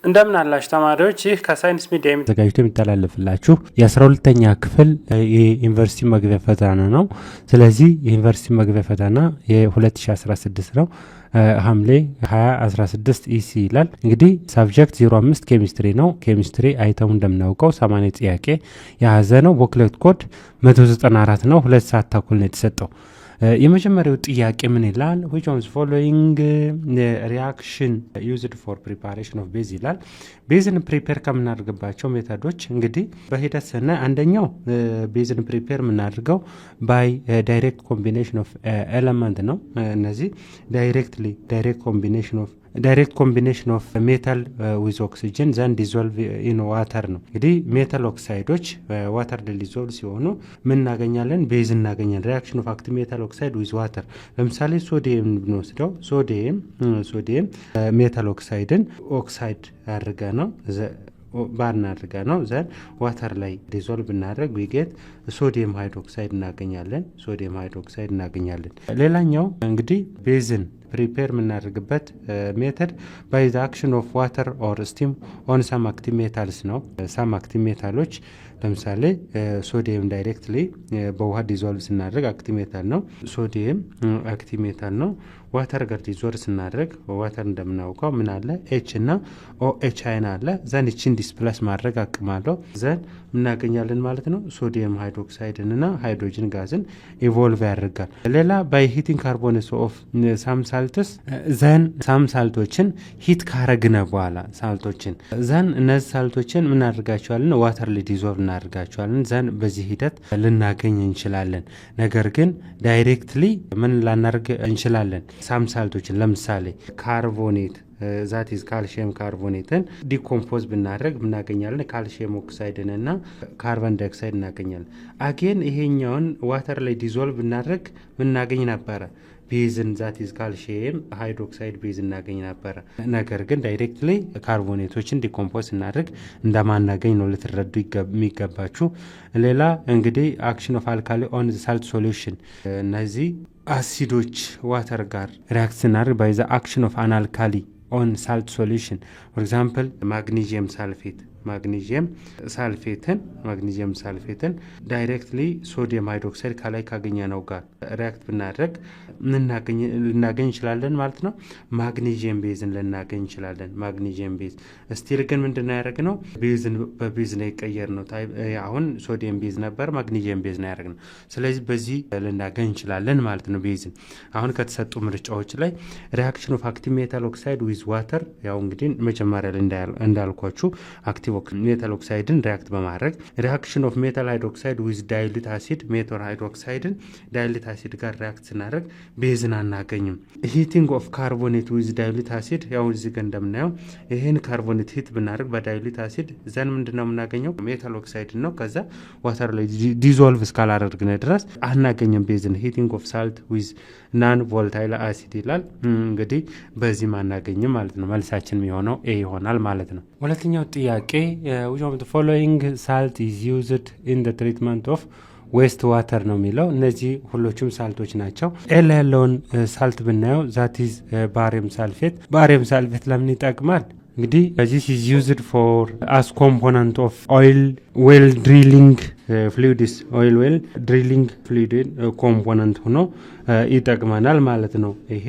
እንደምን አላችሁ ተማሪዎች፣ ይህ ከሳይንስ ሚዲያ ተዘጋጅቶ የሚተላለፍላችሁ የ12ኛ ክፍል የዩኒቨርሲቲ መግቢያ ፈተና ነው። ስለዚህ የዩኒቨርሲቲ መግቢያ ፈተና የ2016 ነው። ሐምሌ 2016 ኢሲ ይላል። እንግዲህ ሳብጀክት 05 ኬሚስትሪ ነው። ኬሚስትሪ አይተሙ እንደምናውቀው 80 ጥያቄ የያዘ ነው። ቦክሌት ኮድ 194 ነው። 2 ሰዓት ተኩል ነው የተሰጠው። የመጀመሪያው ጥያቄ ምን ይላል? which of the following reaction used for preparation of base ይላል። ቤዝን ፕሪፔር ከምናደርግባቸው ሜቶዶች እንግዲህ በሂደት ስናይ አንደኛው ቤዝን ፕሪፔር የምናደርገው ባይ ዳይሬክት ኮምቢኔሽን ኦፍ ኤለመንት ነው። እነዚህ ዳይሬክት ኮምቢኔሽን ኦፍ ሜታል ዊዝ ኦክሲጅን ዘን ዲዞልቭ ኢን ዋተር ነው። እንግዲህ ሜታል ኦክሳይዶች ዋተር ዲዞልቭ ሲሆኑ ምን እናገኛለን? ቤዝ እናገኛለን። ሪያክሽን ኦፍ አክቲቭ ሜታል ኦክሳይድ ዊዝ ዋተር። ለምሳሌ ሶዲየም ብንወስደው ሶዲየም ሜታል ኦክሳይድን ኦክሳይድ አድርገ ነው ባርና አድርጋ ነው ዘን ዋተር ላይ ዲዞልቭ እናደርግ ዊጌት ሶዲየም ሃይድሮክሳይድ እናገኛለን። ሌላኛው እንግዲህ ቤዝን ፕሪፔር የምናደርግበት ሜተድ ባይ ዘ አክሽን ኦፍ ዋተር ኦር ስቲም ኦን ሳም አክቲቭ ሜታልስ ነው። ሳም አክቲቭ ሜታሎች ለምሳሌ ሶዲየም ዳይሬክትሊ በውሃ ዲዞልቭ ስናደርግ አክቲቭ ሜታል ነው። ሶዲየም አክቲቭ ሜታል ነው። ዋተር ጋር ዲዞልቭ ስናደርግ ዋተር እንደምናውቀው ምን አለ? ኤች እና ኦኤች አይን አለ። ዘን እቺን ዲስፕላስ ማድረግ አቅማለሁ ዘን እናገኛለን ማለት ነው። ሶዲየም ሃይድሮክሳይድን እና ሃይድሮጅን ጋዝን ኢቮልቭ ያደርጋል። ሌላ ባይ ሂቲንግ ካርቦንስ ኦፍ ሳም ሳልትስ ዘን ሳም ሳልቶችን ሂት ካረግነ በኋላ ዘን እነዚህ ሳልቶችን ምን አድርጋቸዋለን? ዋተር ላይ ዲዞልቭ እናደርጋቸዋለን። ዘን በዚህ ሂደት ልናገኝ እንችላለን። ነገር ግን ዳይሬክትሊ ምን ላናደርግ እንችላለን? ሳም ሳልቶችን ለምሳሌ ካርቦኔት ዛት ኢዝ ካልሽየም ካርቦኔትን ዲኮምፖዝ ብናደርግ እናገኛለን ካልሽየም ኦክሳይድን እና ካርቦን ዳይኦክሳይድ እናገኛለን። አጌን ይሄኛውን ዋተር ላይ ዲዞልቭ ብናደርግ ምናገኝ ነበረ? ቤዝን ዛት ኢዝ ካልሽየም ሃይድሮክሳይድ ቤዝ እናገኝ ነበረ። ነገር ግን ዳይሬክትሊ ካርቦኔቶችን ዲኮምፖዝ እናደርግ እንደማናገኝ ነው ልትረዱ የሚገባችሁ። ሌላ እንግዲህ አክሽን ኦፍ አልካሊ ኦን ሳልት ሶሉሽን እነዚህ አሲዶች ዋተር ጋር ሪያክት ስናደርግ ባይ ዘ አክሽን ኦፍ አን አልካሊ ኦን ሳልት ሶሉሽን ፎር ኤግዛምፕል ማግኒዥየም ሳልፌትን ዳይሬክትሊ ሶዲየም ሃይድሮክሳይድ ከላይ ካገኘ ነው ጋር ሪያክት ብናደርግ ልናገኝ እንችላለን ማለት ነው። ማግኒዥየም ቤዝን ልናገኝ እንችላለን። ማግኒዥየም ቤዝ ስቲል ግን ምንድነው ያደረግነው? ቤዝን በቤዝ ነው የቀየር ነው። አሁን ሶዲየም ቤዝ ነበር፣ ማግኒዥየም ቤዝ ነው ያደረግነው። ስለዚህ በዚህ ልናገኝ እንችላለን ማለት ነው ቤዝን። አሁን ከተሰጡ ምርጫዎች ላይ ሪያክሽን ኦፍ አክቲቭ ሜታል ኦክሳይድ ዊዝ ዋተር፣ ያው እንግዲህ መጀመሪያ ላይ እንዳልኳችሁ አክቲቭ ሜታል ኦክሳይድን ሪያክት በማድረግ ሪያክሽን ኦፍ ሜታል ሃይድሮክሳይድ ዊዝ ዳይሉት አሲድ ሜታል ሃይድሮክሳይድን ዳይሉት አሲድ ጋር ሪያክት ስናደርግ ቤዝን አናገኝም። ሂቲንግ ኦፍ ካርቦኔት ዊዝ ዳይሉት አሲድ፣ ያው እዚህ ጋር እንደምናየው ይሄን ካርቦኔት ሂት ብናደርግ በዳይሉት አሲድ ዘን ምንድነው የምናገኘው? ሜታል ኦክሳይድ ነው። ከዛ ዋተር ላይ ዲዞልቭ እስካላደረግን ድረስ አናገኝም ቤዝን። ሂቲንግ ኦፍ ሳልት ዊዝ ናን ቮልታይል አሲድ ይላል። እንግዲህ በዚህ አናገኝም ማለት ነው። መልሳችን የሚሆነው ኤ ይሆናል ማለት ነው። ሁለተኛው ጥያቄ which of the following salt is used in the treatment of ዌስት ዋተር ነው የሚለው። እነዚህ ሁሎችም ሳልቶች ናቸው። ኤል ያለውን ሳልት ብናየው ዛት ኢዝ ባሪየም ሳልፌት ለምን ይጠቅማል? እንግዲህ this is used for as component of oil well drilling fluids ኮምፖነንት ሆኖ ይጠቅመናል ማለት ነው። ይሄ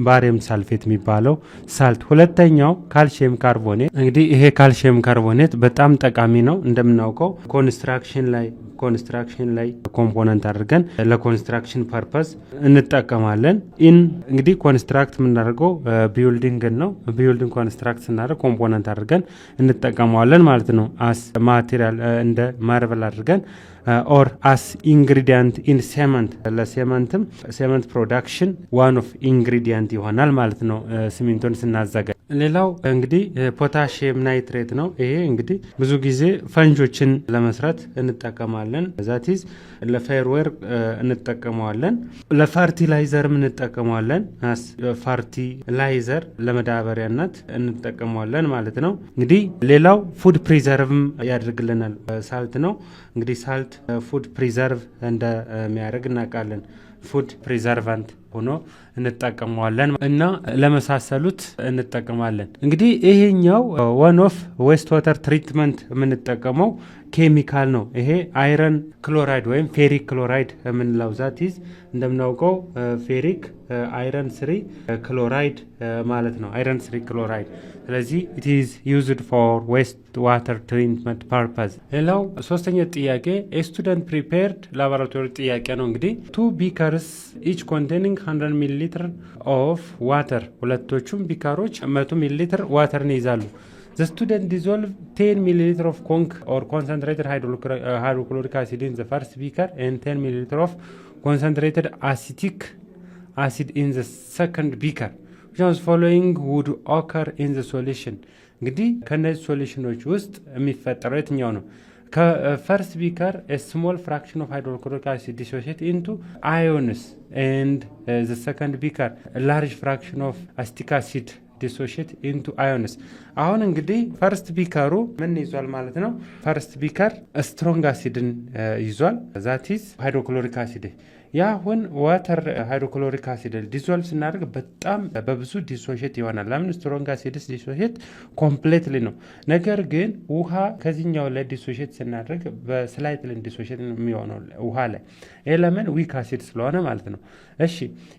ባሪየም ሳልፌት የሚባለው ሳልት። ሁለተኛው ካልሽየም ካርቦኔት። እንግዲህ ይሄ ካልሽየም ካርቦኔት በጣም ጠቃሚ ነው። እንደምናውቀው ኮንስትራክሽን ላይ ኮምፖነንት አድርገን ለኮንስትራክሽን ፐርፐስ እንጠቀማለን። እንግዲህ ኮንስትራክት የምናደርገው ቢልዲንግ ነው። ቢልዲንግ ኮንስትራክት ስናደርግ ኮምፖነንት አድርገን እንጠቀመዋለን ማለት ነው። አስ ማቴሪያል እንደ ማርበል አድርገን ኦር አስ ኢንግሪዲየንት ኢን ሴመንት፣ ለሴመንትም ሴመንት ፕሮዳክሽን ዋን ኦፍ ኢንግሪዲየንት ይሆናል ማለት ነው ሲሚንቶን ስናዘጋጅ። ሌላው እንግዲህ ፖታሽየም ናይትሬት ነው። ይሄ እንግዲህ ብዙ ጊዜ ፈንጆችን ለመስራት እንጠቀማለን። ዛቲዝ ለፋየርዌር እንጠቀመዋለን፣ ለፈርቲላይዘርም እንጠቀመዋለን። ፈርቲላይዘር ለመዳበሪያነት እንጠቀመዋለን ማለት ነው። እንግዲህ ሌላው ፉድ ፕሪዘርቭም ያደርግልናል ሳልት ነው። እንግዲህ ሳልት ፉድ ፕሪዘርቭ እንደሚያደርግ እናውቃለን። ፉድ ፕሪዘርቫንት ሆኖ እንጠቀመዋለን እና ለመሳሰሉት እንጠቀማለን። እንግዲህ ይሄኛው ዋን ኦፍ ዌስት ዋተር ትሪትመንት የምንጠቀመው ኬሚካል ነው። ይሄ አይረን ክሎራይድ ወይም ፌሪክ ክሎራይድ የምንለው ዛቲዝ እንደምናውቀው ፌሪክ አይረን ስሪ ክሎራይድ ማለት ነው። አይረን ስሪ ክሎራይድ። ስለዚህ it is used for waste water treatment purpose። ሌላው ሶስተኛ ጥያቄ ስቱደንት ፕሪፔርድ ላቦራቶሪ ጥያቄ ነው። እንግዲህ 2 ቢከርስ each containing 100 ሚሊ ሊትር of water ሁለቶቹም ቢካሮች 100 ሚሊ ሊትር ዋተርን ይዛሉ። The student dissolved 10 milliliter of conc or concentrated hydrochloric acid in the first beaker and 10 milliliter of concentrated acetic acid in the second beaker. Which was following would occur in the solution? እንግዲህ ከነዚህ ሶሉሽኖች ውስጥ የሚፈጠረው የትኛው ነው? ከፈርስት ቢከር a small fraction of hydrochloric acid dissociate into ions and the second beaker a large fraction of acetic acid ዲሶሺየት ኢንቱ አዮንስ። አሁን እንግዲህ ፈርስት ቢከሩ ምን ይዟል ማለት ነው? ፈርስት ቢከር ስትሮንግ አሲድን ይዟል። ዛቲስ ሃይድሮክሎሪክ አሲድ። ያ አሁን ዋተር ሃይድሮክሎሪክ አሲድ ዲዞልቭ ስናደርግ በጣም በብዙ ዲሶሺየት ይሆናል። ለምን? ስትሮንግ አሲድስ ዲሶሺየት ኮምፕሌትሊ ነው። ነገር ግን ውሃ ከዚህኛው ላይ ዲሶሺየት ስናደርግ በስላይትሊ ዲሶሺየት የሚሆነው ውሃ ላይ። ይሄ ለምን? ዊክ አሲድ ስለሆነ ማለት ነው። እሺ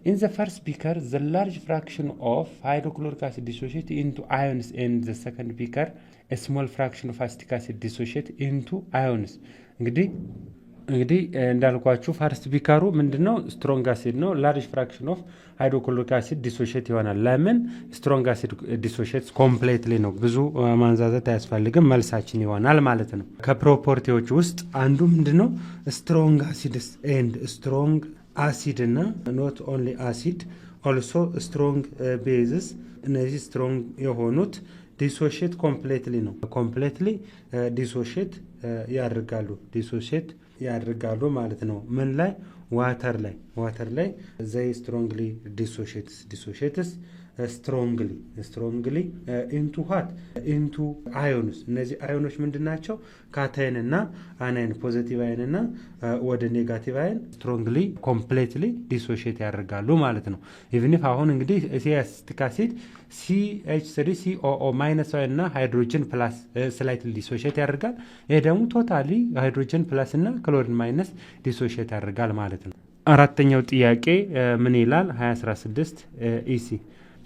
ኢን ዘ ፈርስት ቢከር ዘ ላርጅ ፍራክሽን ኦፍ ሃይድሮክሎሪክ acid dissociate into ions and the second beaker a small fraction of acetic acid dissociate into ions። እንግዲህ እንዳልኳችሁ ፈርስት ቢከሩ ምንድነው? ስትሮንግ አሲድ ነው። ላርጅ ፍራክሽን ኦፍ ሃይድሮክሎሪክ አሲድ ዲሶሺየት ይሆናል። ለምን? ስትሮንግ አሲድ ዲሶሺየት ኮምፕሌትሊ ነው። ብዙ ማንዛዘት አያስፈልግም። መልሳችን ይሆናል ማለት ነው። ከፕሮፐርቲዎች ውስጥ አንዱ ምንድነው? ስትሮንግ አሲድስ ኤንድ ስትሮንግ አሲድ እና ኖት ኦንሊ አሲድ ኦልሶ ስትሮንግ ቤዝስ እነዚህ ስትሮንግ የሆኑት ዲሶሺየት ኮምፕሌትሊ ነው። ኮምፕሌትሊ ዲሶሺየት ያደርጋሉ ማለት ነው። ምን ላይ? ዋተር ላይ ዘይ ስትሮንግሊ ዲሶሺየትስ ስትሮንግሊ ኢንቱ ዋት ኢንቱ አዮንስ። እነዚህ አዮኖች ምንድን ናቸው? ካታይን እና አናይን፣ ፖዚቲቭ አይን እና ወደ ኔጋቲቭ አይን ስትሮንግሊ ኮምፕሌትሊ ዲሶሺየት ያደርጋሉ ማለት ነው። ኢቭን ኢፍ አሁን እንግዲህ አሲቲክ አሲድ CH3COO ማይነስ እና ሃይድሮጅን ፕላስ ስላይትሊ ዲሶሺየት ያደርጋል። ይሄ ደግሞ ቶታሊ ሃይድሮጅን ፕላስ እና ክሎሪን ማይነስ ዲሶሺየት ያደርጋል ማለት ነው። አራተኛው ጥያቄ ምን ይላል? 2016 ኢሲ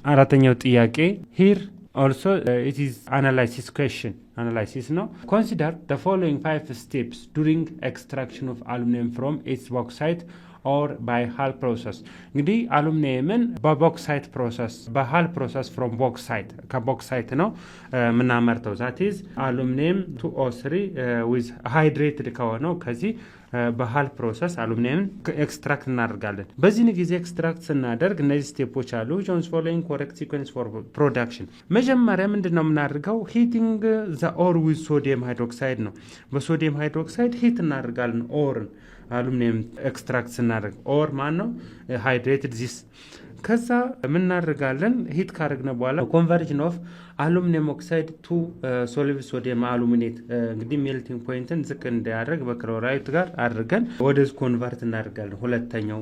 አራተኛው ጥያቄ ሂር ኦልሶ ኢት ኢዝ አናላይሲስ ኩዌስችን አናላይሲስ ነው። ኮንሲደር ዘ ፎሎዊንግ 5 ስቴፕስ ዱሪንግ ኤክስትራክሽን ኦፍ አሉሚኒየም ፍሮም ኢትስ ቦክሳይት ኦር ባይ ሃል ፕሮሰስ። እንግዲህ አሉሚኒየምን በቦክሳይት ፕሮሰስ በሃል ፕሮሰስ ፍሮም ቦክሳይት ከቦክሳይት ነው የምናመርተው። ዛት ኢዝ አሉሚኒየም 2O3 ዊዝ ሃይድሬትድ ከሆነው ከዚህ በሃል ፕሮሰስ አሉሚኒየምን ኤክስትራክት እናደርጋለን። በዚህ ጊዜ ኤክስትራክት ስናደርግ እነዚህ ስቴፖች አሉ። ጆንስ ፎሎዊንግ ኮሬክት ሲኩዌንስ ፎር ፕሮዳክሽን። መጀመሪያ ምንድን ነው የምናደርገው? ሂቲንግ ዘ ኦር ዊዝ ሶዲየም ሃይድሮክሳይድ ነው። በሶዲየም ሃይድሮክሳይድ ሂት እናደርጋለን ኦርን። አሉሚኒየም ኤክስትራክት ስናደርግ ኦር ማን ነው? ሃይድሬትድ ዚስ። ከዛ የምናደርጋለን ሂት ካደረግነ በኋላ ኮንቨርጅን ኦፍ አሉሚኒየም ኦክሳይድ ቱ ሶሉብል ሶዲየም አሉሚኔት። እንግዲህ ሜልቲንግ ፖይንትን ዝቅ እንዲያደርግ በክሎራይድ ጋር አድርገን ወደዚህ ኮንቨርት እናደርጋለን። ሁለተኛው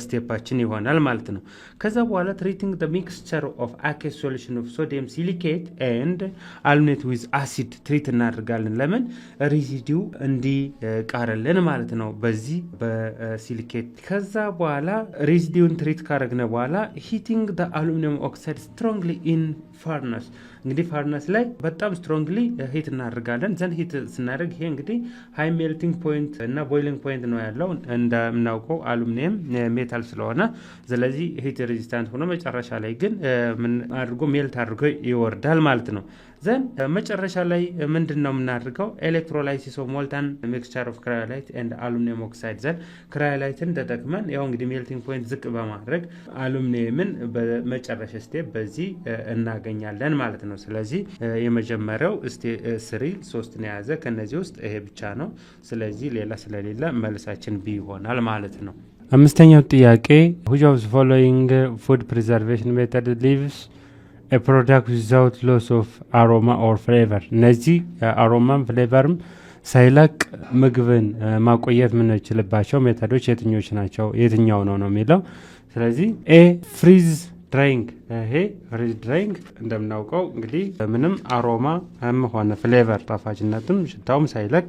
ስቴፓችን ይሆናል ማለት ነው። ከዛ በኋላ ትሪቲንግ ዘ ሚክስቸር ኦፍ አኬስ ሶሉሽን ኦፍ ሶዲየም ሲሊኬት ኤንድ አሉሚኔት ዊዝ አሲድ ትሪት እናደርጋለን። ለምን? ሪዚዲው እንዲቃርልን ማለት ነው በዚህ በሲሊኬት። ከዛ በኋላ ሪዚዲውን ትሪት ካደረግነ በኋላ ሂቲንግ ዘ አሉሚኒየም ኦክሳይድ ስትሮንግሊ ኢን ፈርነስ። እንግዲህ ፈርነስ ላይ በጣም ስትሮንግሊ ሂት እናደርጋለን። ዘን ሂት ስናደርግ ይሄ እንግዲህ ሃይ ሜልቲንግ ፖይንት እና ቦይሊንግ ፖይንት ነው ያለው። እንደምናውቀው አሉሚኒየም ሜታል ስለሆነ ስለዚህ ሂት ሬዚስታንት ሆኖ መጨረሻ ላይ ግን ምን አድርጎ ሜልት አድርጎ ይወርዳል ማለት ነው። ዘን መጨረሻ ላይ ምንድን ነው የምናደርገው? ኤሌክትሮላይሲስ ኦፍ ሞልታን ሚክስቸር ኦፍ ክራዮላይት ኤንድ አሉሚኒየም ኦክሳይድ። ዘን ክራዮላይትን ተጠቅመን ያው እንግዲህ ሜልቲንግ ፖይንት ዝቅ በማድረግ አሉሚኒየምን በመጨረሻ ስቴፕ በዚህ እናገኛለን ማለት ነው። ስለዚህ የመጀመሪያው ሶስትን የያዘ ከነዚህ ውስጥ ይሄ ብቻ ነው። ስለዚህ ሌላ ስለሌለ መልሳችን ቢ ይሆናል ማለት ነው። አምስተኛው ጥያቄ which of the following food preservation method leaves a product without loss of aroma or flavor? እነዚህ አሮማም ፍሌቨርም ሳይለቅ ምግብን ማቆየት የምንችልባቸው ሜተዶች የትኞች ናቸው? የትኛው ነው የሚለው። ስለዚህ ኤ ፍሪዝ ድራይንግ። ይሄ ፍሪዝ ድራይንግ እንደምናውቀው እንግዲህ ምንም አሮማ ሆነ ፍሌቨር ጣፋጭነትም ሽታውም ሳይለቅ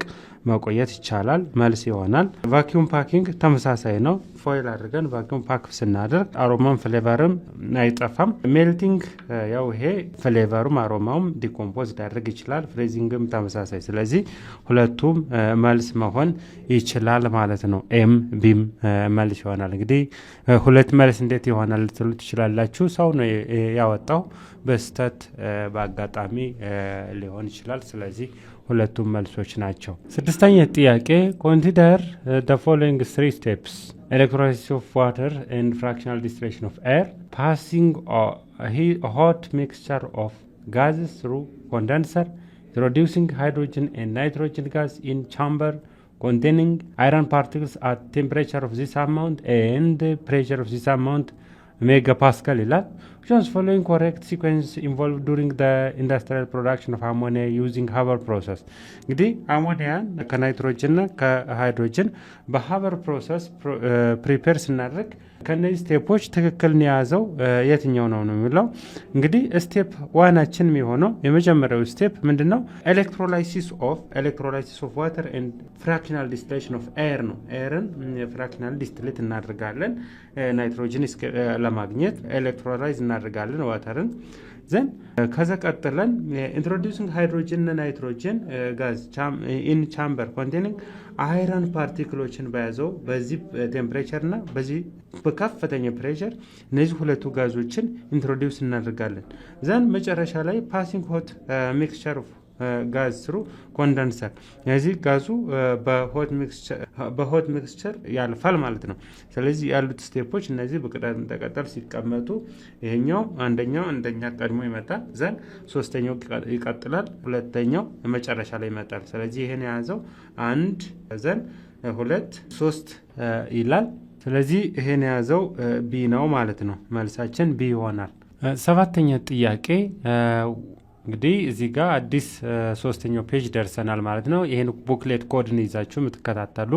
መቆየት ይቻላል፣ መልስ ይሆናል። ቫኪዩም ፓኪንግ ተመሳሳይ ነው። ፎይል አድርገን ቫኪዩም ፓክ ስናደርግ አሮማም ፍሌቨርም አይጠፋም። ሜልቲንግ ያው ይሄ ፍሌቨሩም አሮማውም ዲኮምፖዝ ሊያደርግ ይችላል። ፍሪዚንግም ተመሳሳይ። ስለዚህ ሁለቱም መልስ መሆን ይችላል ማለት ነው። ኤም ቢም መልስ ይሆናል። እንግዲህ ሁለት መልስ እንዴት ይሆናል ልትሉ ትችላላችሁ። ሰው ነው ያወጣው፣ በስተት በአጋጣሚ ሊሆን ይችላል። ስለዚህ ሁለቱም መልሶች ናቸው። ስድስተኛ ጥያቄ ኮንሲደር the following 3 steps: electrolysis of water and fractional distillation of air, passing a hot mixture of gases through condenser, introducing hydrogen and nitrogen gas in chamber containing iron particles at temperature of this amount and pressure of this amount megapascal ይላል። which was following correct sequence involved during the industrial production of ammonia using Haber process። እንግዲህ አሞኒያን ከናይትሮጅንና ከሃይድሮጅን በሀበር ፕሮሰስ ፕሪፔር ስናደርግ ከነዚህ ስቴፖች ትክክል የያዘው የትኛው ነው የሚለው እንግዲህ ስቴፕ ዋናችን የሚሆነው የመጀመሪያው ስቴፕ ምንድነው? ኤሌክትሮላይሲስ ኦፍ ዋተር ኤንድ ፍራክሽናል ዲስቲሌሽን ኦፍ ኤር ነው። ኤርን ፍራክሽናል ዲስቲሌት እናደርጋለን ናይትሮጅን ለማግኘት ኤሌክትሮላይዝ እናደርጋለን ዋተርን ዘን ከዛ ቀጥለን ኢንትሮዲዩሲንግ ሃይድሮጅን እና ናይትሮጅን ጋዝ ኢን ቻምበር ኮንቴኒንግ አይረን ፓርቲክሎችን በያዘው በዚህ ቴምፕሬቸር እና በዚህ በከፍተኛ ፕሬሸር እነዚህ ሁለቱ ጋዞችን ኢንትሮዲዩስ እናደርጋለን። ዘን መጨረሻ ላይ ፓሲንግ ሆት ሚክስቸር ኦፍ ጋዝ ስሩ ኮንደንሰር እዚህ ጋዙ በሆት ሚክስቸር ያልፋል ማለት ነው። ስለዚህ ያሉት ስቴፖች እነዚህ በቅደም ተከተል ሲቀመጡ ይሄኛው አንደኛ ቀድሞ ይመጣል፣ ዘን ሶስተኛው ይቀጥላል፣ ሁለተኛው መጨረሻ ላይ ይመጣል። ስለዚህ ይሄን የያዘው 1 ዘን 2 3 ይላል። ስለዚህ ይሄን የያዘው ቢ ነው ማለት ነው። መልሳችን ቢ ይሆናል። ሰባተኛ ጥያቄ እንግዲህ እዚህ ጋር አዲስ ሶስተኛው ፔጅ ደርሰናል ማለት ነው። ይሄን ቡክሌት ኮድን ይዛችሁ የምትከታተሉ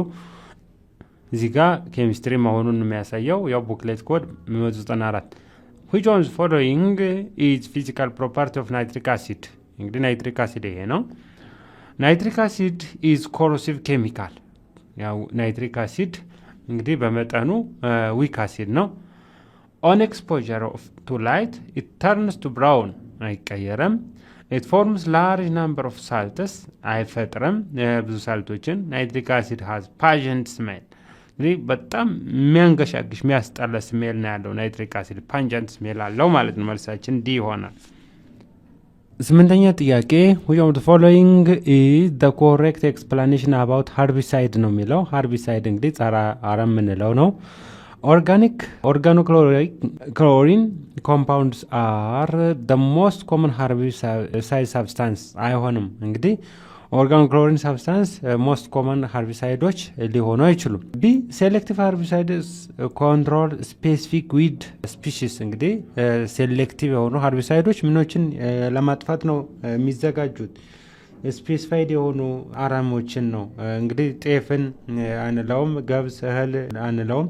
እዚህ ጋር ኬሚስትሪ መሆኑን የሚያሳየው ያው ቡክሌት ኮድ 194 which one following is physical property of nitric acid። እንግዲህ ናይትሪክ አሲድ ይሄ ነው። ናይትሪክ አሲድ is corrosive chemical። ያው ናይትሪክ አሲድ እንግዲህ በመጠኑ ዊክ አሲድ ነው። on exposure to light it turns to brown አይቀየረም። it forms large number of salts አይፈጥርም ብዙ ሳልቶችን። ናይትሪክ አሲድ has pungent smell። እንግዲህ በጣም የሚያንገሻግሽ የሚያስጠላ ስሜል ነው ያለው ናይትሪክ አሲድ ፓንጀንት ስሜል አለው ማለት ነው። መልሳችን ዲ ይሆናል። ስምንተኛ ጥያቄ which of the following is the correct explanation about herbicide ነው የሚለው። herbicide እንግዲህ ጸረ አረም የምንለው ነው። organochlorine compounds are the most common herbicide substance አይሆንም። እንግዲህ ኦርጋኖክሎሪን ሳብስታንስ ሞስት ኮመን ሃርቢሳይዶች ሊሆኑ አይችሉም። ቢ ሴሌክቲቭ ሃርቢሳይድስ ኮንትሮል ስፔሲፊክ ዊድ ስፒሺስ። እንግዲህ ሴሌክቲቭ የሆኑ ሃርቢሳይዶች ምኖችን ለማጥፋት ነው የሚዘጋጁት። ስፔሲፋይድ የሆኑ አረሞችን ነው። እንግዲህ ጤፍን አንለውም፣ ገብስ እህል አንለውም።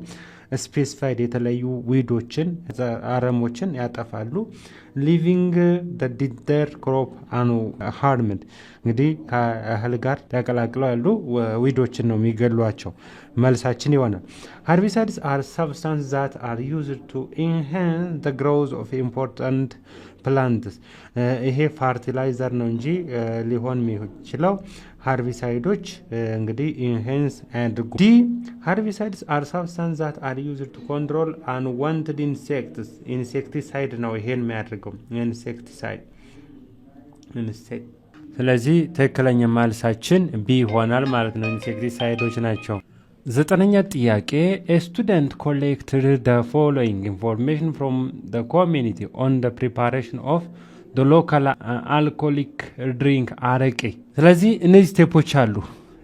ስፔሲፋይድ የተለዩ ዊዶችን አረሞችን ያጠፋሉ። ሊቪንግ ዲደር ክሮፕ አኑ ሃርምድ። እንግዲህ ከእህል ጋር ተቀላቅለው ያሉ ዊዶችን ነው የሚገሏቸው። መልሳችን ይሆናል herbicides are substances that are used to enhance the growth of important plants። ይሄ ፈርቲላይዘር ነው እንጂ ሊሆን የሚችለው herbicides እንግዲህ enhance and ዲ herbicides are substances that are used to control unwanted insects። insecticide ነው ይሄን የሚያደርገው insecticide። ስለዚህ ትክክለኛ መልሳችን ቢ ይሆናል ማለት ነው። ኢንሴክቲሳይዶች ናቸው። ዘጠነኛ ጥያቄ a student collected the following information from the community on the preparation of the local alcoholic drink አረቄ። ስለዚህ እነዚህ ስቴፖች አሉ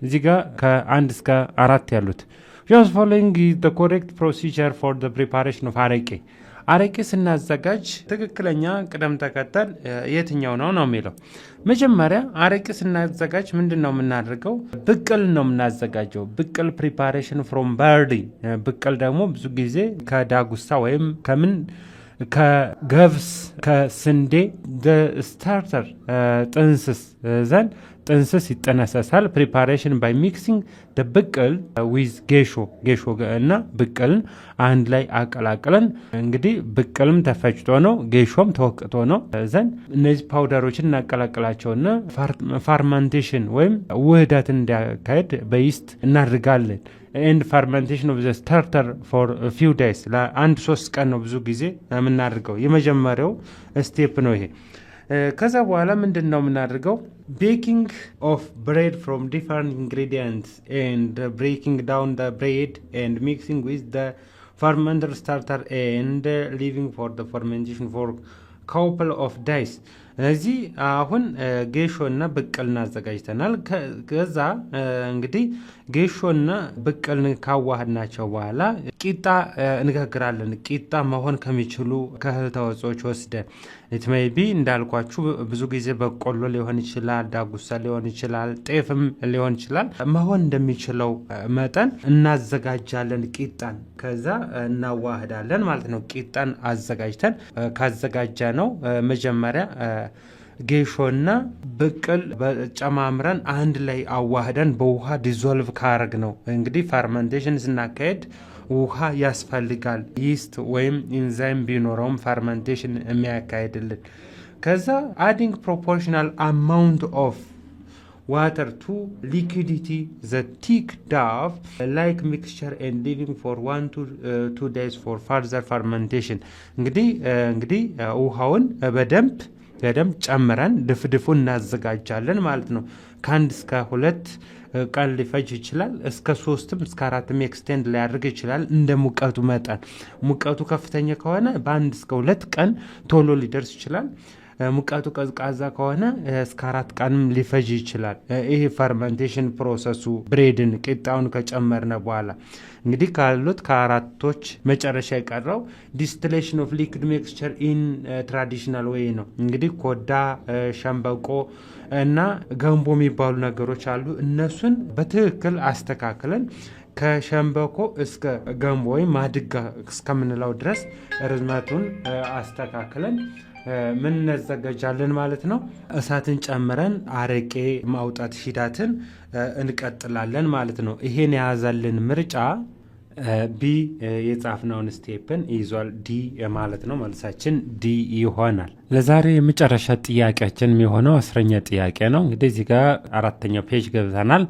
እዚህ ጋር ከ1 እስከ 4 ያሉት። just following the correct procedure for the preparation of አረቄ። አረቄ ስናዘጋጅ ትክክለኛ ቅደም ተከተል የትኛው ነው የሚለው። መጀመሪያ አረቄ ስናዘጋጅ ምንድን ነው የምናደርገው? ብቅል ነው የምናዘጋጀው። ብቅል ፕሪፓሬሽን ፍሮም በርዲ። ብቅል ደግሞ ብዙ ጊዜ ከዳጉሳ ወይም ከገብስ ከስንዴ ስታርተር ጥንስስ ዘንድ ጥንስስ ይጠነሰሳል። ፕሪፓሬሽን ባይ ሚክሲንግ ብቅል ዊዝ ጌሾ እና ብቅልን አንድ ላይ አቀላቅለን እንግዲህ ብቅልም ተፈጭቶ ነው ጌሾም ተወቅጦ ነው ዘንድ እነዚህ ፓውደሮችን እናቀላቅላቸውና ፋርመንቴሽን ወይም ውህደትን እንዲያካሄድ በይስት እናድርጋለን። ኤንድ ፈርመንቴሽን ኦፍ ዘ ስታርተር ፎር ፊው ዴይስ ለአንድ 3 ቀን ነው ብዙ ጊዜ የምናደርገው። የመጀመሪያው ስቴፕ ነው ይሄ። ከዛ በኋላ ምንድን ነው የምናደርገው? ቤኪንግ ኦፍ ብሬድ ፍሮም ዲፈረንት ኢንግሪዲየንትስ ኤንድ ብሬኪንግ ዳውን ደ ብሬድ ኤንድ ሚክሲንግ ዊዝ ደ ፈርመንተር ስታርተር ኤንድ ሊቪንግ ፎር ደ ፈርሜንቴሽን ፎር ካውፕል ኦፍ ዳይስ። እዚህ አሁን ጌሾና ብቅልን አዘጋጅተናል። ከዛ እንግዲህ ጌሾና ብቅልን ካዋህድናቸው በኋላ ቂጣ እንጋግራለን። ቂጣ መሆን ከሚችሉ ከእህል ተዋጽኦች ወስደን ኢትሜይቢ እንዳልኳችሁ ብዙ ጊዜ በቆሎ ሊሆን ይችላል፣ ዳጉሳ ሊሆን ይችላል፣ ጤፍም ሊሆን ይችላል። መሆን እንደሚችለው መጠን እናዘጋጃለን ቂጣን። ከዛ እናዋህዳለን ማለት ነው። ቂጣን አዘጋጅተን ካዘጋጀ ነው መጀመሪያ ጌሾና ብቅል ጨማምረን አንድ ላይ አዋህደን በውሃ ዲዞልቭ ካረግ ነው። እንግዲህ ፈርመንቴሽን ስናካሄድ ውሃ ያስፈልጋል። ይስት ወይም ኢንዛይም ቢኖረውም ፈርመንቴሽን የሚያካሄድልን። ከዛ አዲንግ ፕሮፖርሽናል አማውንት ኦፍ water to liquidity the thick dough like mixture and leaving for 1 to 2 days for further fermentation። እንግዲህ ውሃውን በደንብ ጨምረን ድፍድፉን እናዘጋጃለን ማለት ነው። ከ1 እስከ 2 ቀን ሊፈጅ ይችላል። እስከ 3 እስከ 4 ኤክስቴንድ ሊያደርግ ይችላል እንደ ሙቀቱ መጠን። ሙቀቱ ከፍተኛ ከሆነ በ1 እስከ 2 ቀን ቶሎ ሊደርስ ይችላል። ሙቀቱ ቀዝቃዛ ከሆነ እስከ 4 ቀንም ሊፈጅ ይችላል። ይሄ ፈርመንቴሽን ፕሮሰሱ ብሬድን ቂጣውን ከጨመርነ በኋላ እንግዲህ ካሉት ከአራቶች መጨረሻ የቀረው ዲስቲሌሽን ኦፍ ሊክዊድ ሚክስቸር ኢን ትራዲሽናል ዌይ ነው። እንግዲህ ኮዳ፣ ሸምበቆ እና ገንቦ የሚባሉ ነገሮች አሉ። እነሱን በትክክል አስተካክለን ከሸምበቆ እስከ ገንቦ ወይም ማድጋ እስከምንለው ድረስ ርዝመቱን አስተካክለን ምን እናዘጋጃለን ማለት ነው። እሳትን ጨምረን አረቄ ማውጣት ሂደትን እንቀጥላለን ማለት ነው። ይሄን የያዘልን ምርጫ ቢ የጻፍነውን ስቴፕን ይዟል። ዲ ማለት ነው። መልሳችን ዲ ይሆናል። ለዛሬ የመጨረሻ ጥያቄያችን የሚሆነው 10ኛ ጥያቄ ነው። እንግዲህ እዚህ ጋር 4ኛው ፔጅ ገብተናል።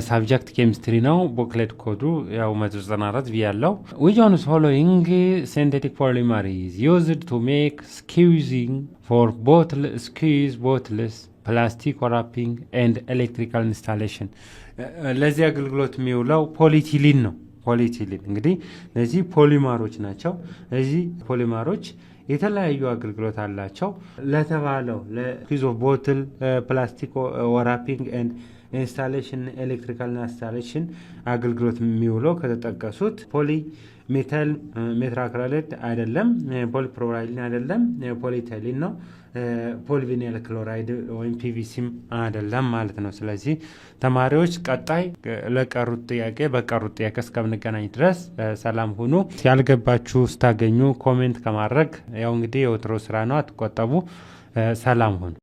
ሳብጀክት ኬሚስትሪ ነው። ቦክሌት ኮዱ ያው 194 ቪ ያለው which one is following synthetic polymer is used to make squeezing for bottles plastic wrapping and electrical installation። ለዚህ አገልግሎት የሚውለው ፖሊቲሊን ነው። ፖሊቲሊን እንግዲህ እነዚህ ፖሊመሮች ናቸው። እዚህ ፖሊመሮች የተለያዩ አገልግሎት አላቸው። ለተባለው ለስኩዝ ኦፍ ቦትል ፕላስቲክ ወራፒንግ ኤንድ ኢንስታሌሽን ኤሌክትሪካል ኢንስታሌሽን አገልግሎት የሚውለው ከተጠቀሱት ፖሊ ሜታል ሜትራክራይድ አይደለም፣ ፖሊፕሮፓይሊን አይደለም፣ ፖሊኤቲሊን ነው። ፖሊቪኒል ክሎራይድ ወይም ፒቪሲም አይደለም ማለት ነው። ስለዚህ ተማሪዎች ቀጣይ በቀሩት ጥያቄ እስከምንገናኝ ድረስ ሰላም ሁኑ። ያልገባችሁ ስታገኙ ኮሜንት ከማድረግ ያው እንግዲህ የወትሮ ስራ ነው፣ አትቆጠቡ። ሰላም ሁኑ።